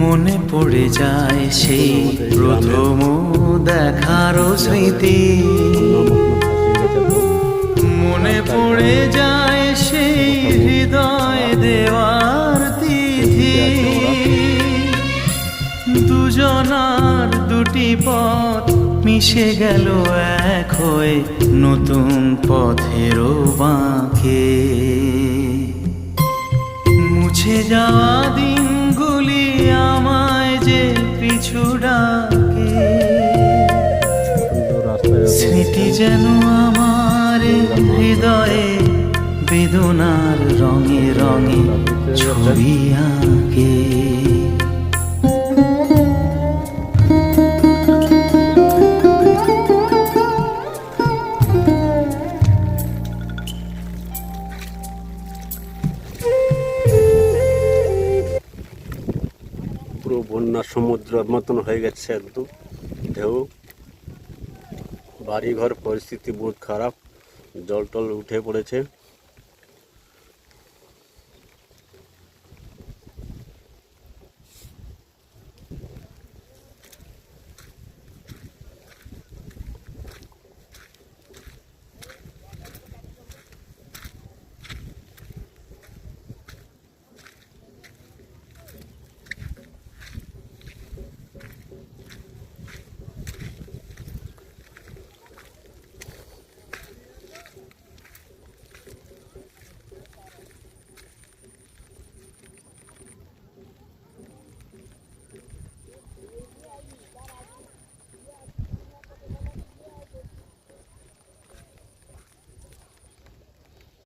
মনে পড়ে যায় সেই প্রথম দেখার স্মৃতি, মনে পড়ে যায় সেই হৃদয় দেওয়ার তিথি। দুজনার দুটি পথ মিশে গেল এক হয়ে নতুন পথেরও বাঁকে। মুছে যাওয়া দিনগুলি আমায় যে পিছু ডাকে, স্মৃতি যেন আমার হৃদয়ে বেদনার রঙে রঙে ছবি আঁকে। পুরো বন্যার সমুদ্রের মতন হয়ে গেছে, একদম ঢেউ। বাড়িঘর পরিস্থিতি বহুত খারাপ, জল টল উঠে পড়েছে।